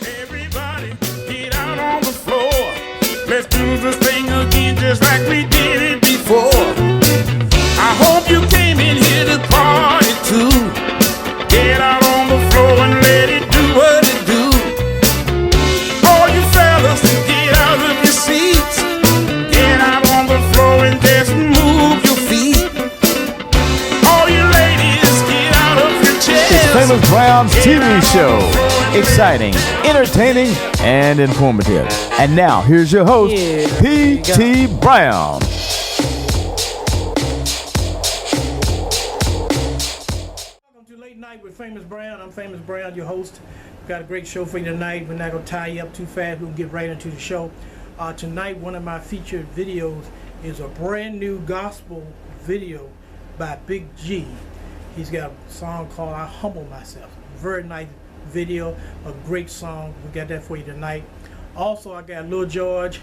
Everybody, get out on the floor. Let's do this thing again just like we did it before. I hope you came in here to party too. Get out on the floor and let it do what it do. All you fellas, get out of your seats. Get out on the floor and just move your feet. All you ladies, get out of your chairs. It's Famous Brown's TV show. Exciting, entertaining, and informative. And now, here's your host, P.T. Brown. Welcome to Late Night with Famous Brown. I'm Famous Brown, your host. We've got a great show for you tonight. We're not going to tie you up too fast. We'll get right into the show. Tonight, one of my featured videos is a brand new gospel video by Big G. He's got a song called I Humble Myself. Very nice video, a great song. We got that for you tonight. Also, I got Lil George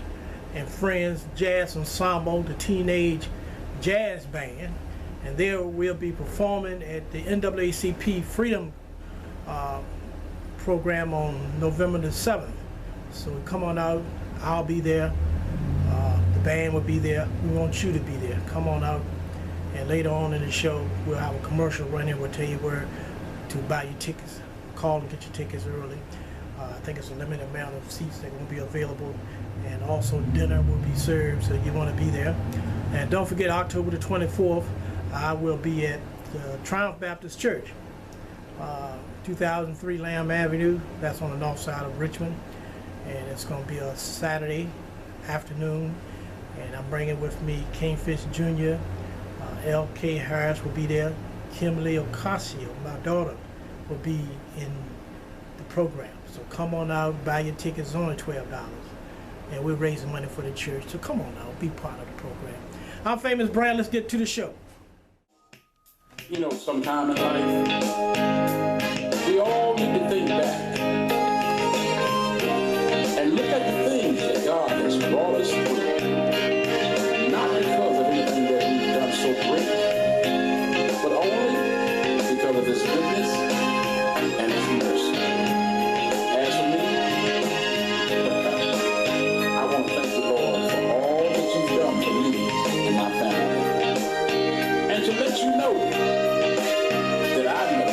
and Friends Jazz Ensemble, the teenage jazz band, and they will be performing at the NAACP Freedom program on November the 7th. So come on out. I'll be there. The band will be there. We want you to be there. Come on out. And later on in the show, we'll have a commercial running. We'll tell you where to buy your tickets. Call and get your tickets early. I think it's a limited amount of seats that will be available, and also dinner will be served, so you want to be there. And don't forget, October the 24th, I will be at Triumph Baptist Church, 2003 Lamb Avenue. That's on the north side of Richmond, and it's going to be a Saturday afternoon. And I'm bringing with me Kingfish Jr., L.K. Harris will be there, Kimberly Ocasio, my daughter, will be in the program. So come on out, buy your tickets, it's only $12. And we're raising money for the church, so come on out, be part of the program. I'm Famous Brown, let's get to the show. You know, sometime in life, we all need to think back and look at the things that God has brought us through. Not because of anything that we've done so great, but only because of His goodness and His mercy. As for me, I want to thank the Lord for all that you've done for me and my family. And to let you know that I know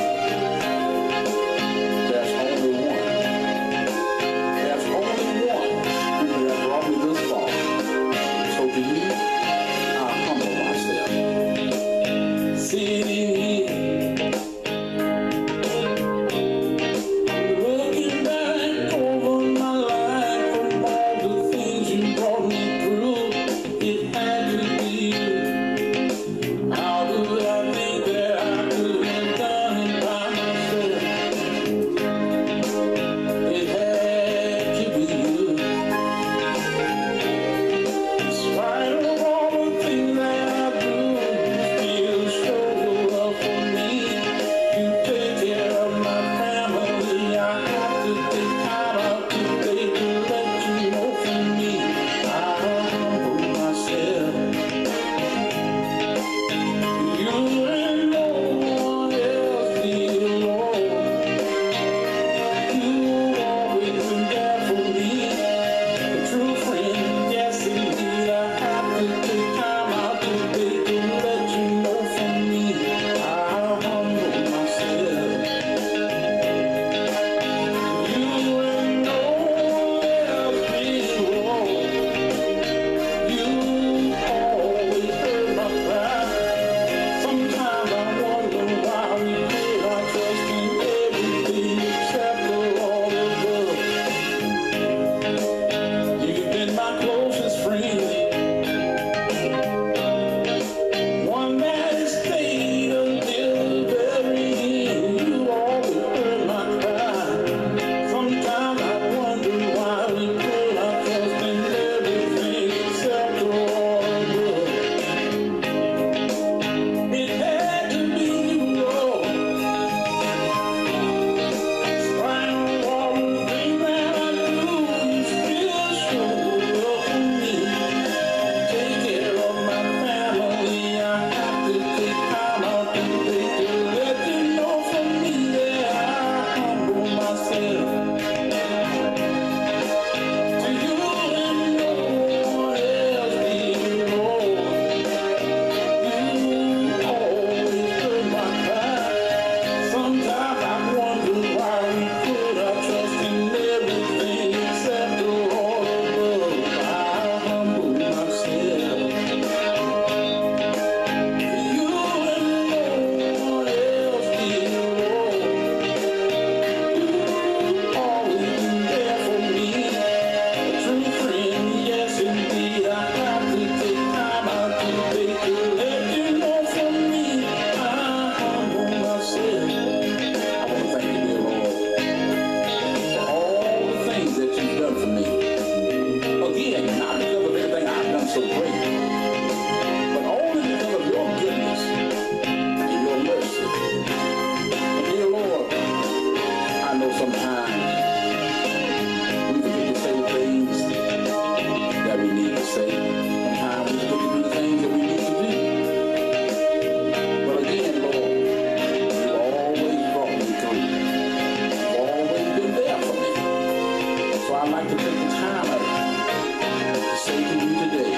to take the time out to say to you today,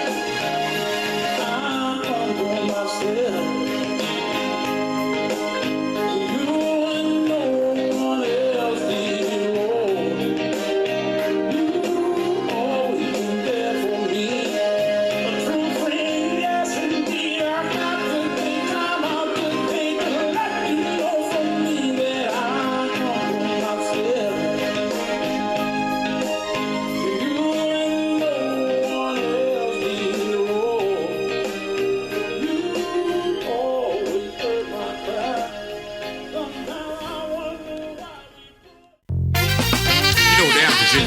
I'm humble myself.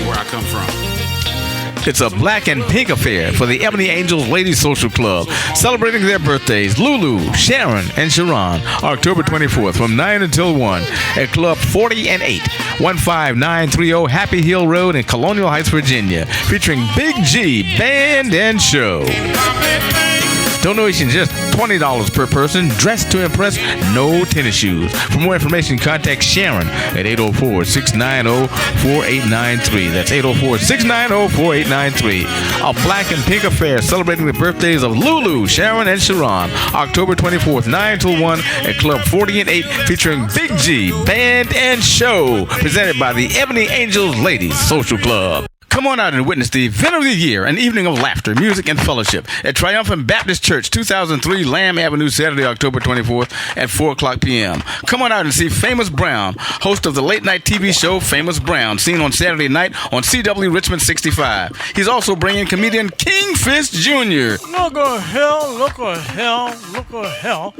Where I come from. It's a black and pink affair for the Ebony Angels Ladies Social Club, celebrating their birthdays, Lulu, Sharon, and Sharon, October 24th from 9 until 1 at Club 40 and 8, 15930 Happy Hill Road in Colonial Heights, Virginia, featuring Big G Band and Show. Donation just $20 per person, dressed to impress, no tennis shoes. For more information, contact Sharon at 804-690-4893. That's 804-690-4893. A black and pink affair celebrating the birthdays of Lulu, Sharon, and Sharon, October 24th, 9 till 1 at Club 40 and 8, featuring Big G Band and Show, presented by the Ebony Angels Ladies Social Club. Come on out and witness the event of the year, an evening of laughter, music, and fellowship at Triumphant Baptist Church, 2003 Lamb Avenue, Saturday, October 24th at 4 o'clock p.m. Come on out and see Famous Brown, host of the late-night TV show Famous Brown, seen on Saturday night on CW Richmond 65. He's also bringing comedian Kingfish Jr. Look at hell, look at hell, look at hell.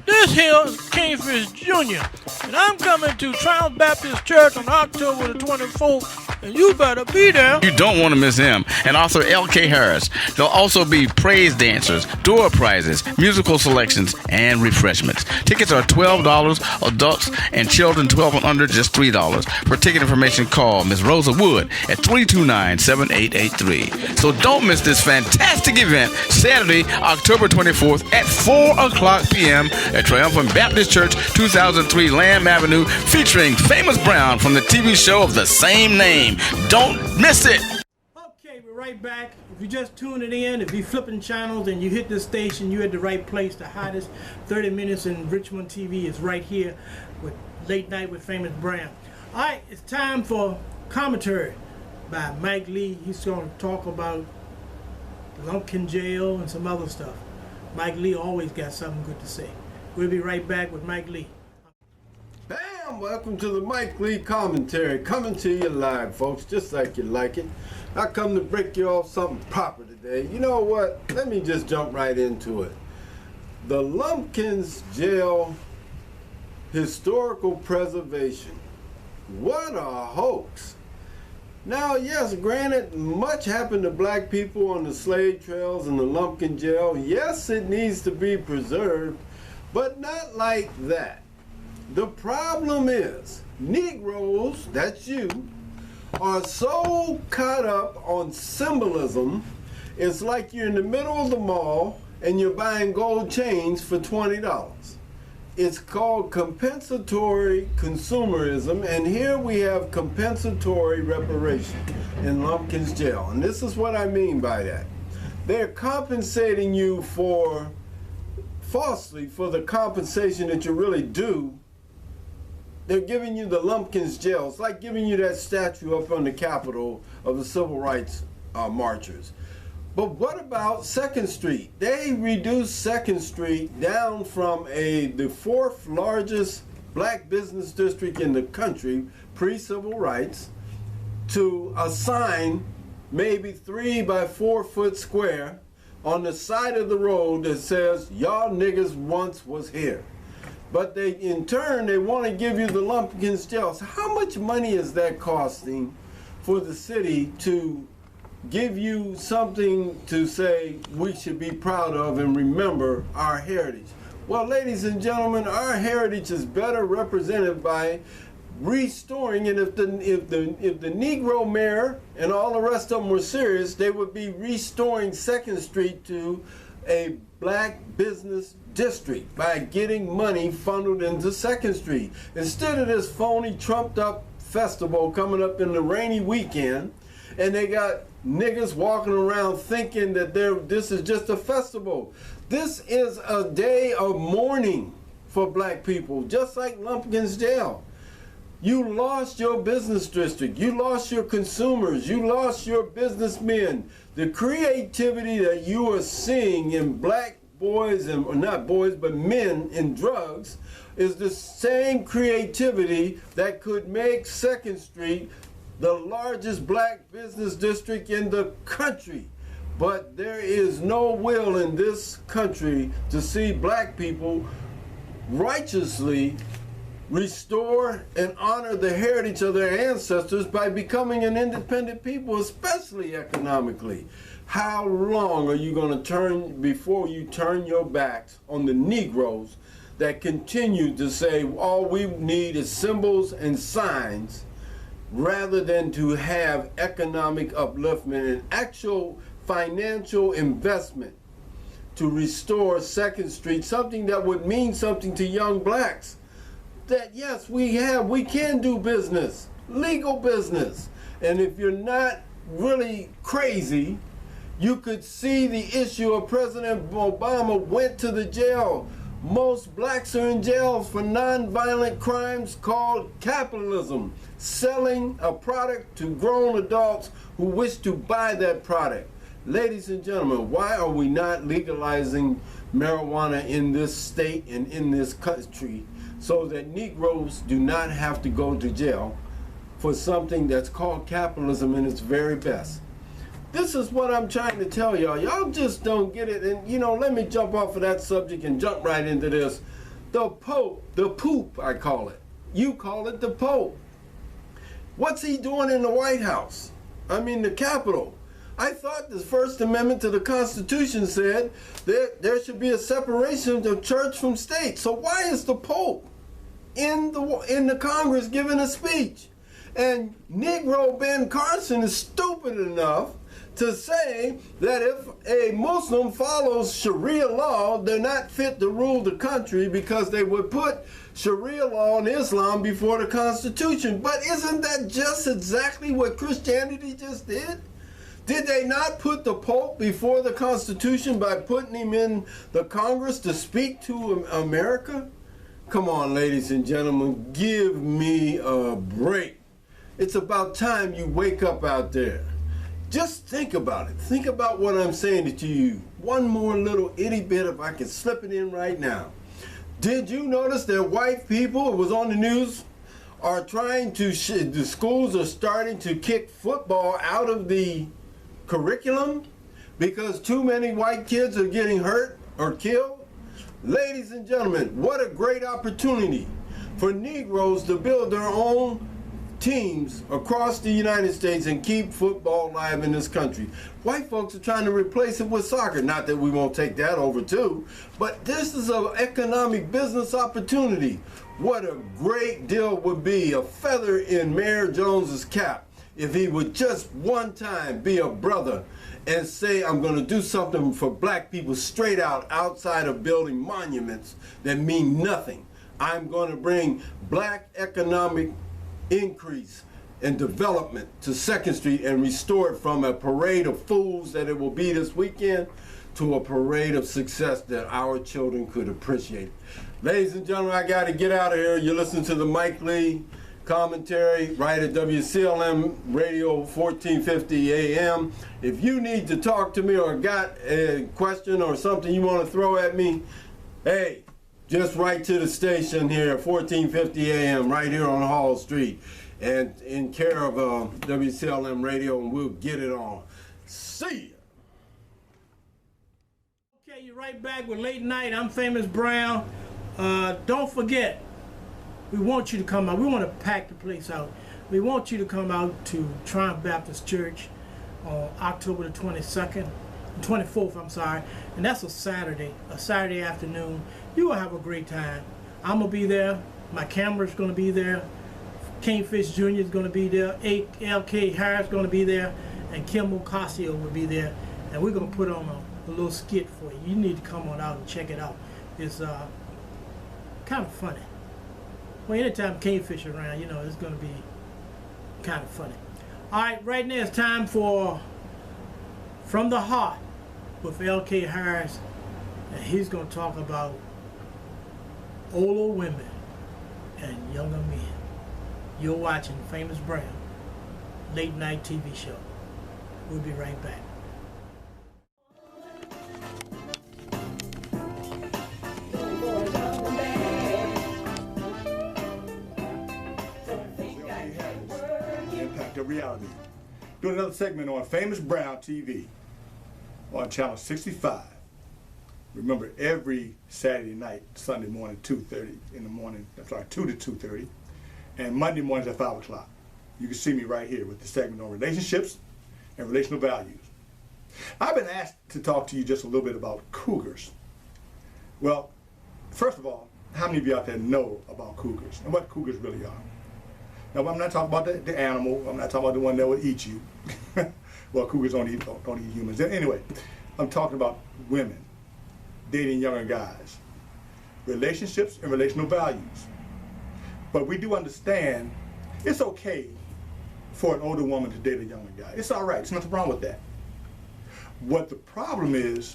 This here is Kingfish Jr. And I'm coming to Triumph Baptist Church on October the 24th, and you better be there. You don't want to miss him. And author L.K. Harris. There'll also be praise dancers, door prizes, musical selections, and refreshments. Tickets are $12. Adults and children 12 and under, just $3. For ticket information, call Ms. Rosa Wood at 329-7883. So don't miss this fantastic event, Saturday, October 24th at 4 o'clock p.m. at Triumphant Baptist Church, 2003 Lamb Avenue, featuring Famous Brown from the TV show of the same name. Don't miss it. Okay, we're right back. If you just tuned it in, if you're flipping channels and you hit this station, you're at the right place. The hottest 30 minutes in Richmond TV is right here with Late Night with Famous Brown. All right, it's time for commentary by Mike Lee. He's going to talk about Lumpkin Jail and some other stuff. Mike Lee always got something good to say. We'll be right back with Mike Lee. Bam! Welcome to the Mike Lee commentary, coming to you live, folks, just like you like it. I come to break you off something proper today. You know what? Let me just jump right into it. The Lumpkins Jail historical preservation. What a hoax. Now, yes, granted, much happened to black people on the slave trails and the Lumpkin Jail. Yes, it needs to be preserved, but not like that. The problem is, Negroes, that's you, are so caught up on symbolism, it's like you're in the middle of the mall and you're buying gold chains for $20. It's called compensatory consumerism, and here we have compensatory reparation in Lumpkins Jail. And this is what I mean by that. They're compensating you for, falsely, for the compensation that you really do. They're giving you the Lumpkins Jail. It's like giving you that statue up on the Capitol of the Civil Rights marchers. But what about 2nd Street? They reduced 2nd Street down from the 4th largest black business district in the country, pre-civil rights, to a sign maybe 3 by 4 foot square on the side of the road that says, y'all niggas once was here. But they, in turn, they want to give you the Lumpkins Jail. So how much money is that costing for the city to give you something to say we should be proud of and remember our heritage? Well, ladies and gentlemen, our heritage is better represented by restoring, and if the Negro mayor and all the rest of them were serious, they would be restoring 2nd Street to a black business district by getting money funneled into 2nd Street. Instead of this phony, trumped up festival coming up in the rainy weekend, and they got niggas walking around thinking that this is just a festival. This is a day of mourning for black people, just like Lumpkins Jail. You lost your business district, you lost your consumers, you lost your businessmen. The creativity that you are seeing in black boys, and or not boys, but men in drugs, is the same creativity that could make 2nd Street the largest black business district in the country. But there is no will in this country to see black people righteously restore and honor the heritage of their ancestors by becoming an independent people, especially economically. How long are you going to turn before you turn your backs on the Negroes that continue to say all we need is symbols and signs rather than to have economic upliftment and actual financial investment to restore 2nd Street, something that would mean something to young blacks? That yes, we can do business, legal business. And if you're not really crazy, you could see the issue of President Obama went to the jail. Most blacks are in jail for nonviolent crimes called capitalism, selling a product to grown adults who wish to buy that product. Ladies and gentlemen, why are we not legalizing marijuana in this state and in this country so that Negroes do not have to go to jail for something that's called capitalism in its very best? This is what I'm trying to tell y'all. Y'all just don't get it. And you know, let me jump off of that subject and jump right into this. The Pope, the poop, I call it. You call it the Pope. What's he doing in the White House? I mean, the Capitol. I thought the First Amendment to the Constitution said that there should be a separation of church from state. So why is the Pope in the Congress giving a speech? And Negro Ben Carson is stupid enough to say that if a Muslim follows Sharia law, they're not fit to rule the country because they would put Sharia law and Islam before the Constitution. But isn't that just exactly what Christianity just did? Did they not put the Pope before the Constitution by putting him in the Congress to speak to America? Come on, ladies and gentlemen, give me a break. It's about time you wake up out there. Just think about it. Think about what I'm saying to you. One more little itty bit, if I can slip it in right now. Did you notice that white people, it was on the news, are trying to, the schools are starting to kick football out of the curriculum because too many white kids are getting hurt or killed? Ladies and gentlemen, what a great opportunity for Negroes to build their own teams across the United States and keep football alive in this country. White folks are trying to replace it with soccer. Not that we won't take that over too, but this is an economic business opportunity. What a great deal would be, a feather in Mayor Jones's cap, if he would just one time be a brother and say, I'm going to do something for black people straight out, outside of building monuments that mean nothing. I'm going to bring black economic increase and development to 2nd Street and restore it from a parade of fools that it will be this weekend to a parade of success that our children could appreciate. Ladies and gentlemen, I got to get out of here. You're listening to the Mike Lee commentary right at WCLM Radio 1450 AM. If you need to talk to me or got a question or something you want to throw at me, hey, just write to the station here at 1450 AM right here on Hall Street and in care of WCLM Radio, and we'll get it on. See ya. Okay, you're right back with Late Night. I'm Famous Brown. Don't forget, we want you to come out. We want to pack the place out. We want you to come out to Triumph Baptist Church on October the 24th, I'm sorry, and that's a Saturday afternoon. You're going to have a great time. I'm going to be there. My camera's going to be there. Kingfish Jr. is going to be there. L.K. Harris is going to be there. And Kim Ocasio will be there. And we're going to put on a little skit for you. You need to come on out and check it out. It's kind of funny. Well, anytime Kingfish around, you know, it's going to be kind of funny. All right, right now it's time for From the Heart with L.K. Harris, and he's going to talk about older women and younger men. You're watching Famous Brown, late night TV show. We'll be right back. Impact of reality. Doing another segment on Famous Brown TV on channel 65. Remember, every Saturday night, Sunday morning, 2:30 in the morning. I'm sorry, 2 to 2:30, and Monday mornings at 5 o'clock. You can see me right here with the segment on relationships and relational values. I've been asked to talk to you just a little bit about cougars. Well, first of all, how many of you out there know about cougars and what cougars really are? Now, I'm not talking about the animal. I'm not talking about the one that will eat you. Well, cougars don't eat humans. Anyway, I'm talking about women dating younger guys, relationships and relational values. But we do understand it's okay for an older woman to date a younger guy. It's all right. There's nothing wrong with that. What the problem is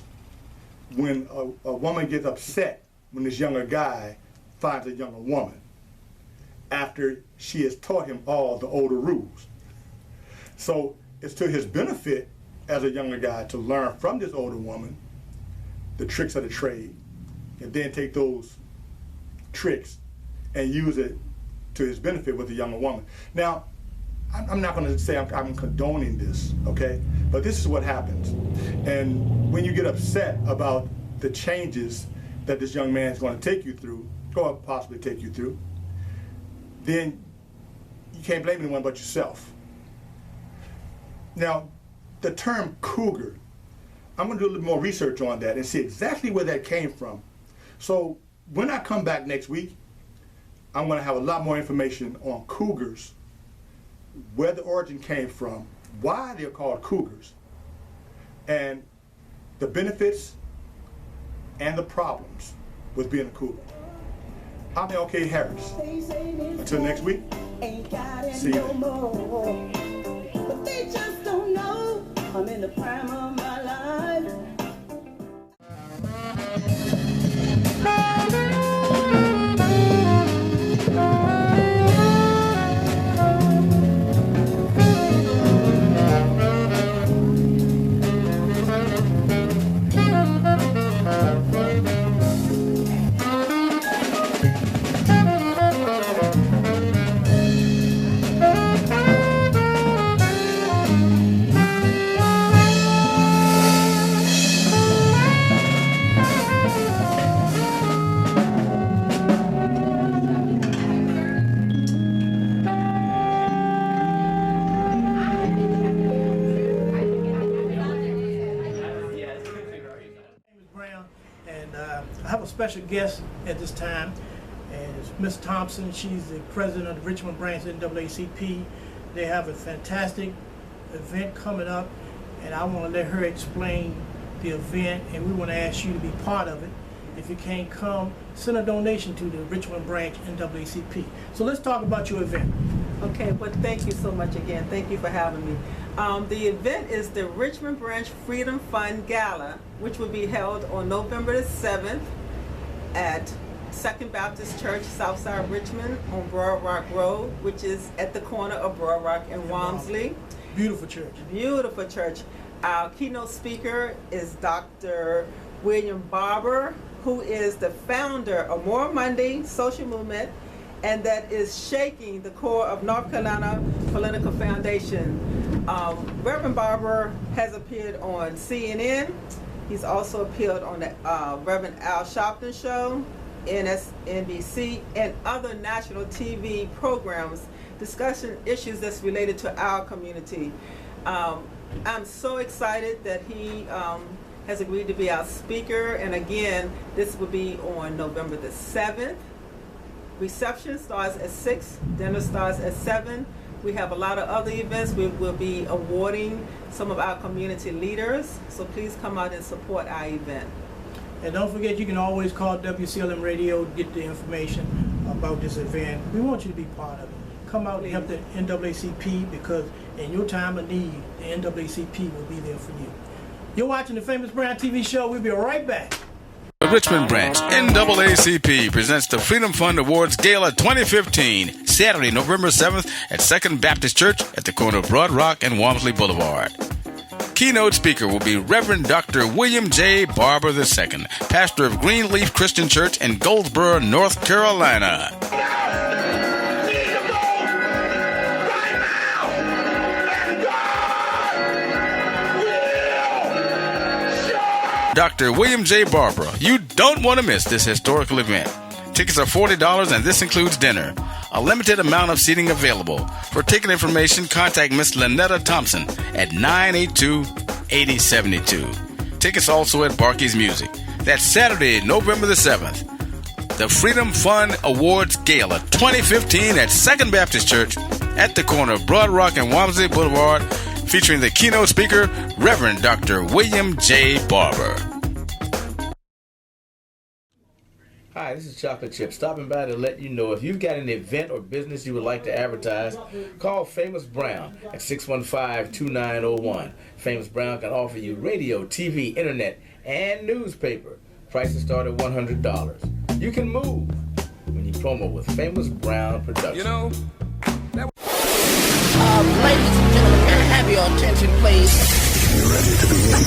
when a woman gets upset when this younger guy finds a younger woman after she has taught him all the older rules. So it's to his benefit as a younger guy to learn from this older woman the tricks of the trade, and then take those tricks and use it to his benefit with the younger woman. Now, I'm not going to say I'm condoning this, okay? But this is what happens. And when you get upset about the changes that this young man is going to take you through, or possibly take you through, then you can't blame anyone but yourself. Now, the term cougar, I'm going to do a little more research on that and see exactly where that came from. So when I come back next week, I'm going to have a lot more information on cougars, where the origin came from, why they're called cougars, and the benefits and the problems with being a cougar. I'm L.K. Harris. Until next week, see you then. But they just don't know I'm in the prime of my life. Special guest at this time, and it's Miss Thompson. She's the president of the Richmond branch of NAACP. They have a fantastic event coming up, and I want to let her explain the event, and we want to ask you to be part of it. If you can't come, send a donation to the Richmond branch NAACP. So let's talk about your event. Okay, well, thank you so much again. Thank you for having me. The event is the Richmond Branch Freedom Fund Gala, which will be held on November the 7th at Second Baptist Church, Southside Richmond on Broad Rock Road, which is at the corner of Broad Rock and Walmsley. Beautiful church. Beautiful church. Our keynote speaker is Dr. William Barber, who is the founder of More Monday Social Movement, and that is shaking the core of North Carolina Political Foundation. Reverend Barber has appeared on CNN. He's also appeared on the Reverend Al Sharpton Show, NBC, and other national TV programs discussing issues that's related to our community. I'm so excited that he has agreed to be our speaker, and again, this will be on November the 7th. Reception starts at 6, dinner starts at 7. We have a lot of other events. We will be awarding some of our community leaders, so please come out and support our event. And don't forget, you can always call WCLM Radio to get the information about this event. We want you to be part of it. come out and help the NAACP, because in your time of need, the NAACP will be there for you. You're watching the Famous Brown TV show. We'll be right back. The Richmond branch NAACP presents the Freedom Fund Awards Gala 2015, Saturday, November 7th at Second Baptist Church at the corner of Broad Rock and Walmsley Boulevard. Keynote speaker will be Reverend Dr. William J. Barber II, pastor of Greenleaf Christian Church in Goldsboro, North Carolina. Dr. William J. Barber. You don't want to miss this historical event. Tickets are $40 and this includes dinner. A limited amount of seating available. For ticket information, contact Miss Lynetta Thompson at 982-8072. Tickets also at Barkey's Music. That's Saturday, November the 7th. The Freedom Fund Awards Gala 2015 at Second Baptist Church at the corner of Broad Rock and Walmsley Boulevard, featuring the keynote speaker, Reverend Dr. William J. Barber. Hi, this is Chocolate Chip, stopping by to let you know if you've got an event or business you would like to advertise, call Famous Brown at 615-2901. Famous Brown can offer you radio, TV, internet, and newspaper. Prices start at $100. You can move when you promo with Famous Brown Productions. You know, ladies and gentlemen, can I have your attention, please? You ready to begin?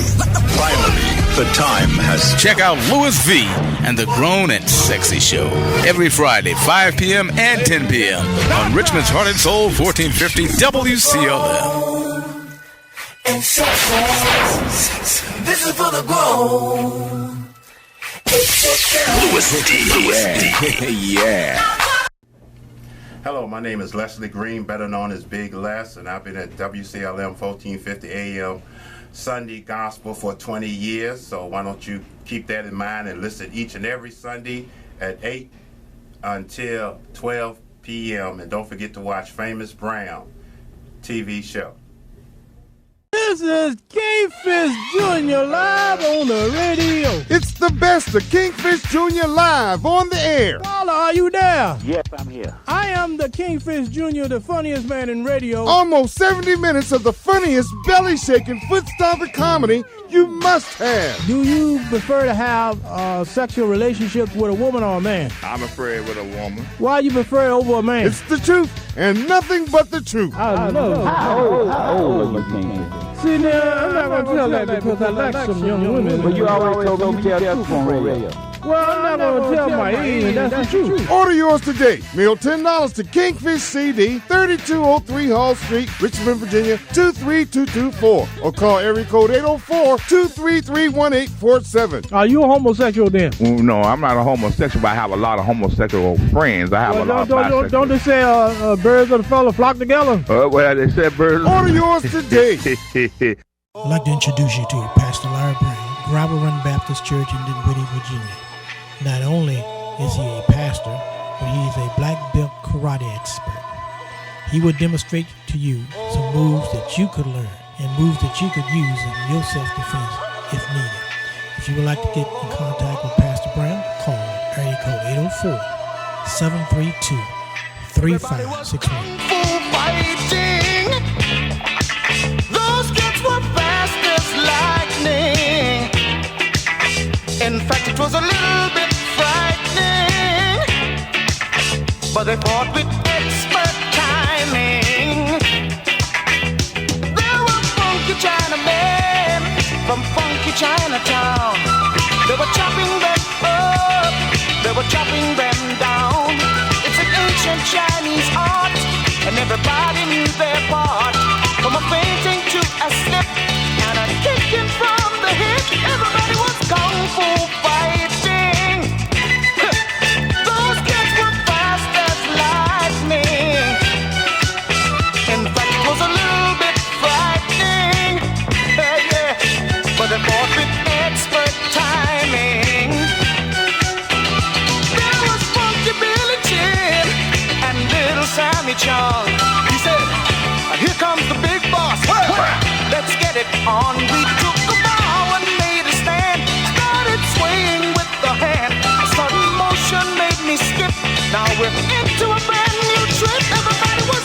Finally, the time has... Check out Louis V. and the Grown and Sexy Show every Friday, 5 p.m. and 10 p.m. on Richmond's Heart and Soul, 1450 WCLM. And sex, this is for the grown. Louis D. Yeah. Hello, my name is Leslie Green, better known as Big Les, and I've been at WCLM 1450 AM Sunday Gospel for 20 years, so why don't you keep that in mind and listen each and every Sunday at 8 until 12 p.m. And don't forget to watch Famous Brown TV show. This is Kingfish Jr. live on the radio. It's the best of Kingfish Jr. live on the air. Paula, are you there? Yes, I'm here. I am the Kingfish Jr., the funniest man in radio. Almost 70 minutes of the funniest, belly-shaking, foot-stomping comedy you must have. Do you prefer to have sexual relationships with a woman or a man? I'm afraid with a woman. Why you prefer it over a man? It's the truth and nothing but the truth. I know. How old are you, Kingfish? See, now, I'm not going to tell that because I like some young women. But you always told me to tell the truth on radio. Well, I'm not going to tell my age, and that's the truth. Order yours today. Mail $10 to Kingfish CD, 3203 Hall Street, Richmond, Virginia, 23224. Or call area code 804-233-1847. Are you a homosexual then? No, I'm not a homosexual, but I have a lot of homosexual friends. I have a lot of bisexual. Don't they say birds of the feather flock together? Well, they said birds. Order yours today. I'd like to introduce you to Pastor Larry Brown, Gravel Run Baptist Church in Dinwiddie, Virginia. Not only is he a pastor, but he is a black belt karate expert. He will demonstrate to you some moves that you could learn and moves that you could use in your self-defense if needed. If you would like to get in contact with Pastor Brown, call area code 804-732-3561. Those kids were fast as lightning. In fact, it was a little bit frightening, but they fought with expert timing. There were funky Chinamen from funky Chinatown. They were chopping them up, they were chopping them down. It's an ancient Chinese art, and everybody knew their part. From a fainting to a slip and a kicking from the hip, everybody was kung fu fighting. Those kids were fast as lightning. In fact, it was a little bit frightening, yeah. But they fought with expert timing. There was Funky Billy Chin and Little Sammy Chung. He said, "Here comes the big boss. Let's get it on." We took a bow and made a stand. Started swaying with the hand. A sudden motion made me skip. Now we're into a brand new trip. Everybody was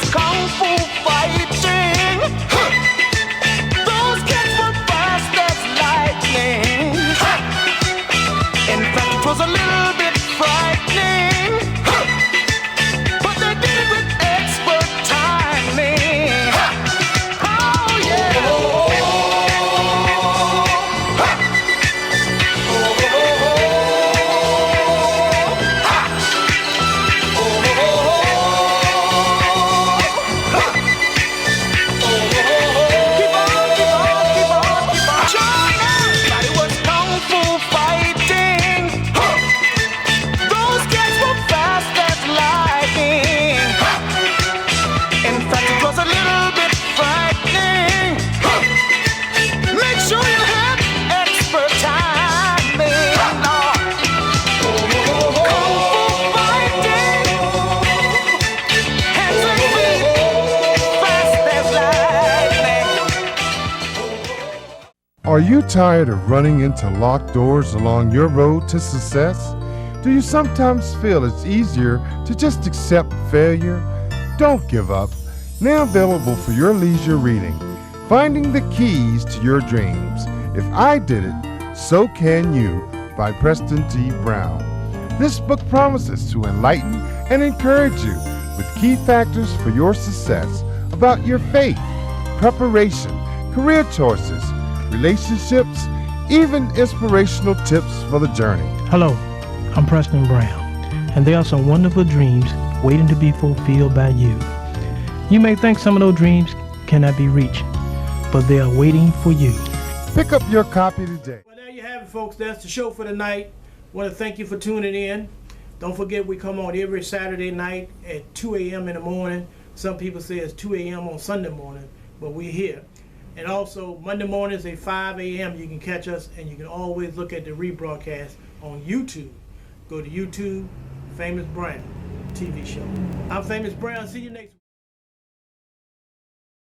Are you tired of running into locked doors along your road to success? Do you sometimes feel it's easier to just accept failure? Don't give up. Now available for your leisure reading, Finding the Keys to Your Dreams. If I Did It, So Can You, by Preston T. Brown. This book promises to enlighten and encourage you with key factors for your success about your faith, preparation, career choices, relationships, even inspirational tips for the journey. Hello, I'm Preston Brown, and there are some wonderful dreams waiting to be fulfilled by you. You may think some of those dreams cannot be reached, but they are waiting for you. Pick up your copy today. Well, there you have it, folks. That's the show for tonight. Want to thank you for tuning in. Don't forget we come on every Saturday night at 2 a.m. in the morning. Some people say it's 2 a.m. on Sunday morning, but we're here. And also Monday mornings at 5 a.m. you can catch us, and you can always look at the rebroadcast on YouTube. Go to YouTube, Famous Brown TV show. I'm Famous Brown. See you next week.